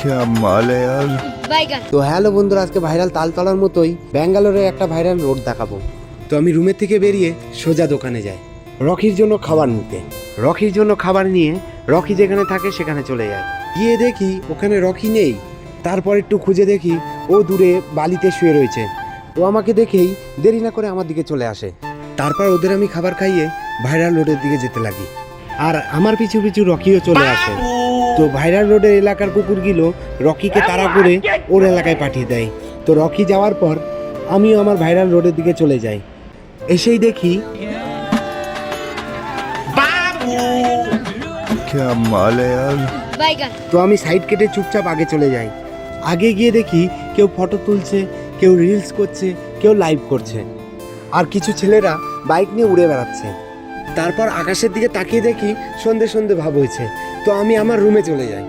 क्या माल है यार। তো হ্যালো বন্ধুরা, আজকে ভাইরাল তালতলার মতোই ব্যাঙ্গালোরে একটা ভাইরাল রোড দেখাবো। তো আমি রুমের থেকে বেরিয়ে সোজা দোকানে যাই রকির জন্য খাবার নিতে। রকির জন্য খাবার নিয়ে রকি যেখানে থাকে সেখানে চলে যায়। গিয়ে দেখি ওখানে রকি নেই। তারপর একটু খুঁজে দেখি ও দূরে বালিতে শুয়ে রয়েছে। ও আমাকে দেখেই দেরি না করে আমার দিকে চলে আসে। তারপর ওদের আমি খাবার খাইয়ে ভাইরাল রোডের দিকে যেতে লাগি, আর আমার পিছু পিছু রকিও চলে আসে। তো ভাইরাল রোডের এলাকার কুকুরগুলো রকিকে তাড়া করে ওর এলাকায় পাঠিয়ে দেয়। তো রকি যাওয়ার পর আমিও আমার ভাইরাল রোডের দিকে চলে যাই। এসেই দেখি क्या माल है यार। তো আমি সাইড কেটে চুপচাপ আগে চলে যাই। আগে গিয়ে দেখি কেউ ফটো তুলছে, কেউ রিলস করছে, কেউ লাইভ করছে, আর কিছু ছেলেরা বাইক নিয়ে উড়ে বেড়াচ্ছে। তারপর আকাশের দিকে তাকিয়ে দেখি সন্ধে সন্ধে ভাব হয়েছে। তো আমি আমার রুমে চলে যাই।